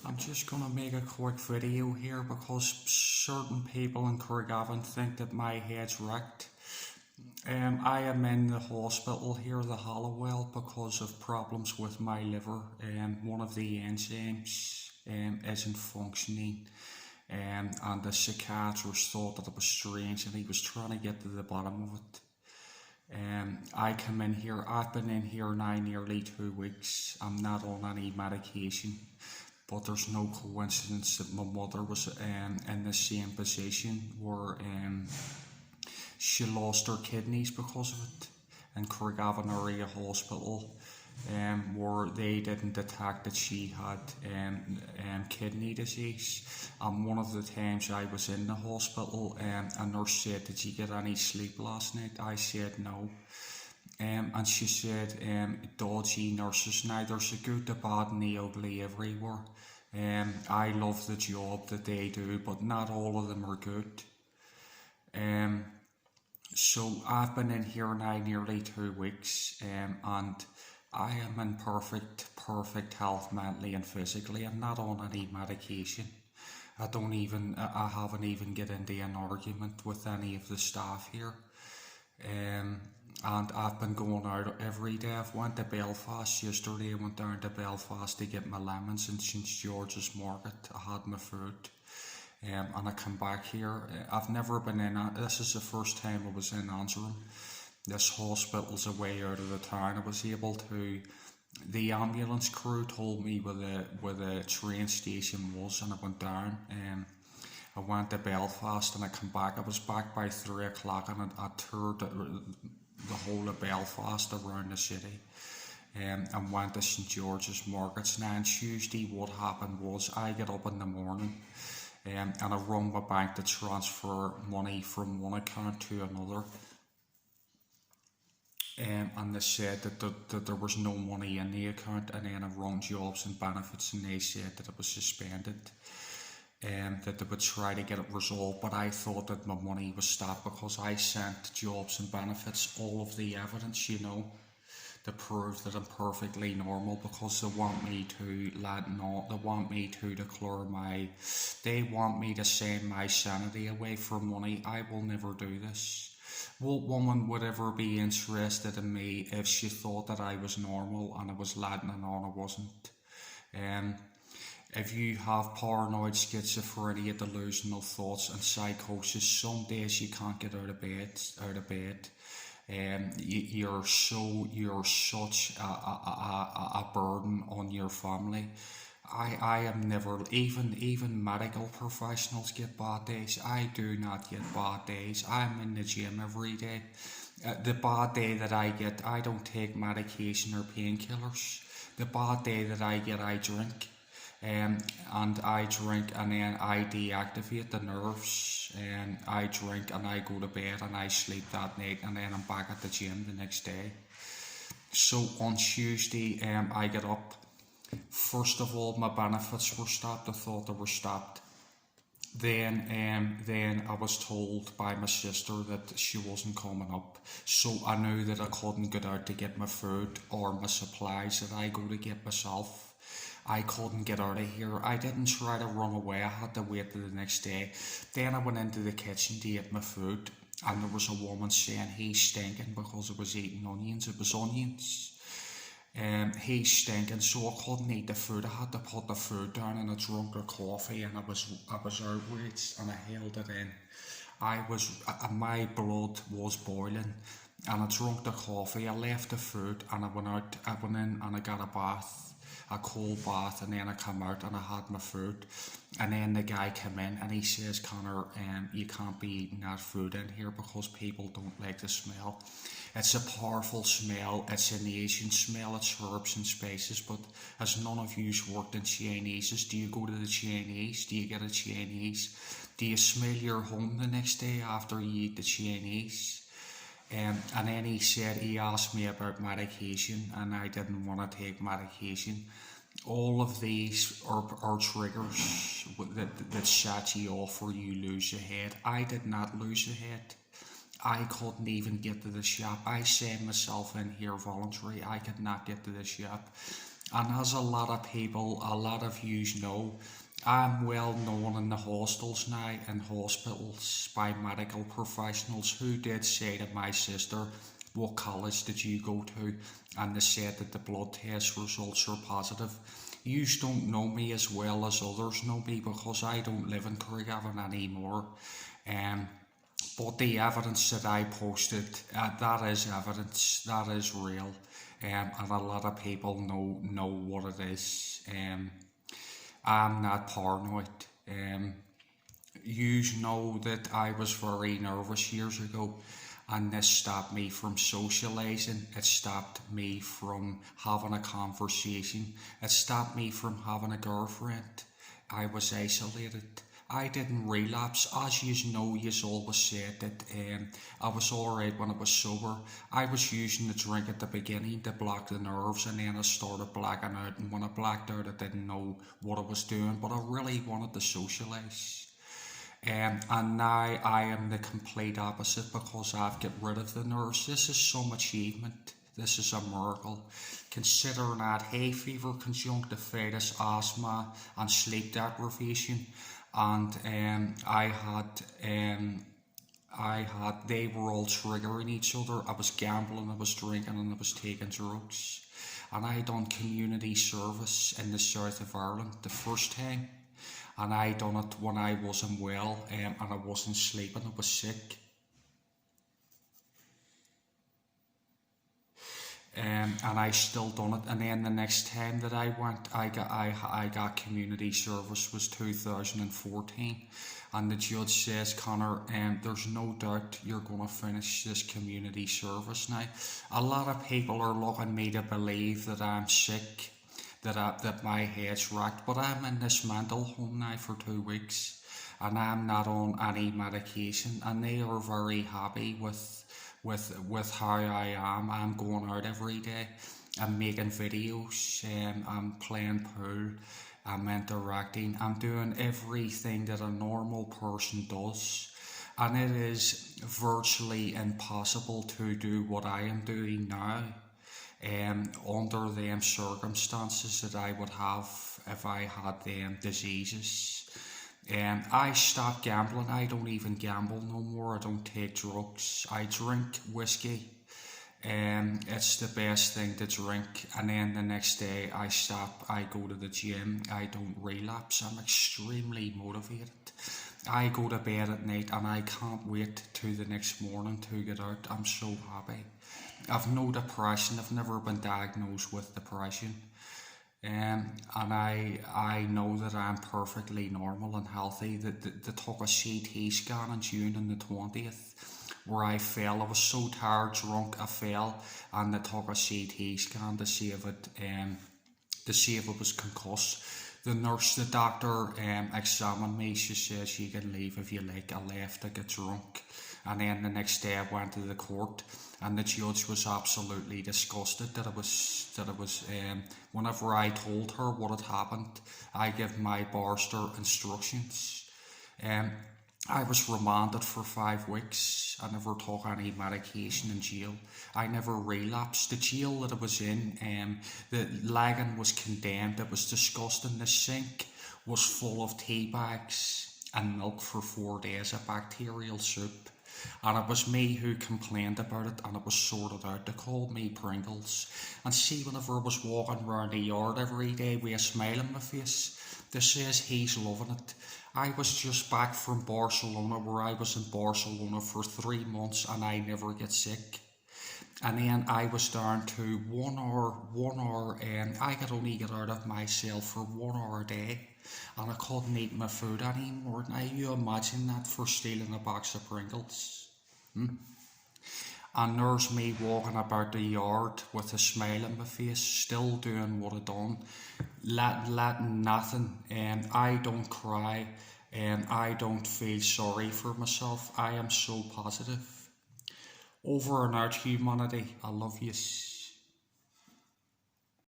I'm just gonna make a quick video here because certain people in Craigavon think that my head's wrecked. I am in the hospital here, the Hollowell, because of problems with my liver. One of the enzymes isn't functioning, and the psychiatrist thought that it was strange, and he was trying to get to the bottom of it. I come in here, I've been in here now nearly 2 weeks. I'm not on any medication, but there's no coincidence that my mother was in the same position where she lost her kidneys because of it in Craigavon Area Hospital, where they didn't detect that she had kidney disease. And one of the times I was in the hospital, a nurse said, "Did you get any sleep last night?" I said no. And she said, dodgy nurses. Now there's a good, the bad and the ugly everywhere. I love the job that they do, but not all of them are good. So I've been in here now nearly 2 weeks, and I am in perfect health, mentally and physically. I'm not on any medication. I haven't even get into an argument with any of the staff here. And I've been going out every day. I've went to Belfast yesterday. I went down to Belfast to get my lemons in St George's Market. I had my food. And I come back here. I've never been in, this is the first time I was in Antrim. This hospital's away out of the town. I was able to, the ambulance crew told me where the train station was, and I went down. I went to Belfast and I come back. I was back by 3 o'clock, and I toured the whole of Belfast around the city. And went to St George's Markets. Now on Tuesday what happened was I get up in the morning, and I rung my bank to transfer money from one account to another. And they said that there was no money in the account, and then I rung Jobs and Benefits, and they said that it was suspended, that they would try to get it resolved. But I thought that my money was stopped because I sent Jobs and Benefits all of the evidence, to prove that I'm perfectly normal, because they want me to they want me to send my sanity away for money. I will never do this. What woman would ever be interested in me if she thought that I was normal and I was letting it on? I wasn't. If you have paranoid schizophrenia, delusional thoughts and psychosis, some days you can't get out of bed. You're such a burden on your family. I am never, even medical professionals get bad days. I do not get bad days. I'm in the gym every day. The bad day that I get, I don't take medication or painkillers. The bad day that I get, I drink. And I drink, and then I deactivate the nerves, and I drink and I go to bed and I sleep that night, and then I'm back at the gym the next day. So on Tuesday, I get up. First of all, my benefits were stopped. I thought they were stopped. Then I was told by my sister that she wasn't coming up. So I knew that I couldn't get out to get my food or my supplies that I go to get myself. I couldn't get out of here. I didn't try to run away. I had to wait till the next day. Then I went into the kitchen to eat my food, and there was a woman saying, "He's stinking," because I was eating onions. It was onions. He's stinking, so I couldn't eat the food. I had to put the food down, and I drank the coffee, and I was outraged, and I held it in. My blood was boiling, and I drank the coffee. I left the food, and I went in and I got a bath, a cold bath, and then I come out and I had my food. And then the guy came in and he says, "Conor, you can't be eating that food in here because people don't like the smell. It's a powerful smell. It's an Asian smell. It's herbs and spices." But as none of you's worked in Chinese's, do you go to the Chinese? Do you get a Chinese? Do you smell your home the next day after you eat the Chinese? And then he asked me about medication, and I didn't want to take medication. All of these are triggers that set you off where you lose your head. I did not lose a head. I couldn't even get to the shop. I sent myself in here voluntary. I could not get to the shop. And as a lot of people, a lot of yous know, I'm well known in the hostels now, in hospitals, by medical professionals who did say to my sister, what college did you go to? And they said that the blood test results are positive. Yous don't know me as well as others know me because I don't live in Craigavon anymore. Um, but the evidence that I posted, that is evidence, that is real, and a lot of people know what it is. I'm not paranoid. Um, you know that I was very nervous years ago, and this stopped me from socialising. It stopped me from having a conversation. It stopped me from having a girlfriend. I was isolated. I didn't relapse. As you know, you always said that I was alright when I was sober. I was using the drink at the beginning to block the nerves, and then I started blacking out. And when I blacked out, I didn't know what I was doing, but I really wanted to socialise. And now I am the complete opposite because I've got rid of the nerves. This is some achievement. This is a miracle. Considering that hay fever, conjunctivitis, asthma, and sleep deprivation, and they were all triggering each other. I was gambling, I was drinking, and I was taking drugs. And I done community service in the south of Ireland the first time, and I done it when I wasn't well, and I wasn't sleeping, I was sick. And I still done it. And then the next time that I went, I got community service was 2014, and the judge says, Conor, there's no doubt you're going to finish this community service now. A lot of people are looking me to believe that I'm sick, that my head's racked, but I'm in this mental home now for 2 weeks, and I'm not on any medication, and they are very happy with how I am. I'm going out every day. I'm making videos. I'm playing pool. I'm interacting. I'm doing everything that a normal person does. And it is virtually impossible to do what I am doing now, under them circumstances that I would have if I had them diseases. I stopped gambling. I don't even gamble no more. I don't take drugs. I drink whiskey. It's the best thing to drink. And then the next day I stop. I go to the gym. I don't relapse. I'm extremely motivated. I go to bed at night and I can't wait to the next morning to get out. I'm so happy. I've no depression. I've never been diagnosed with depression. And I know that I'm perfectly normal and healthy. They took a CT scan on June on the 20th where I fell. I was so tired, drunk, I fell, and they took a CT scan to see if it was concussed. The nurse, the doctor, examined me. She said, you can leave if you like. I left, I got drunk. And then the next day I went to the court, and the judge was absolutely disgusted that it was whenever I told her what had happened, I gave my barrister instructions. I was remanded for 5 weeks. I never took any medication in jail. I never relapsed. The jail that I was in, the lagging was condemned. It was disgusting. The sink was full of tea bags and milk for 4 days, a bacterial soup. And it was me who complained about it, and it was sorted out. They called me Pringles. And see, whenever I was walking around the yard every day with a smile on my face, they says he's loving it. I was just back from Barcelona, where I was in Barcelona for 3 months and I never get sick. And then I was down to 1 hour, and I could only get out of my cell for 1 hour a day. And I couldn't eat my food anymore. Now you imagine that for stealing a box of Pringles. And there's me walking about the yard with a smile on my face, still doing what I done, letting nothing. I don't cry, and I don't feel sorry for myself. I am so positive. Over and out, humanity. I love yous.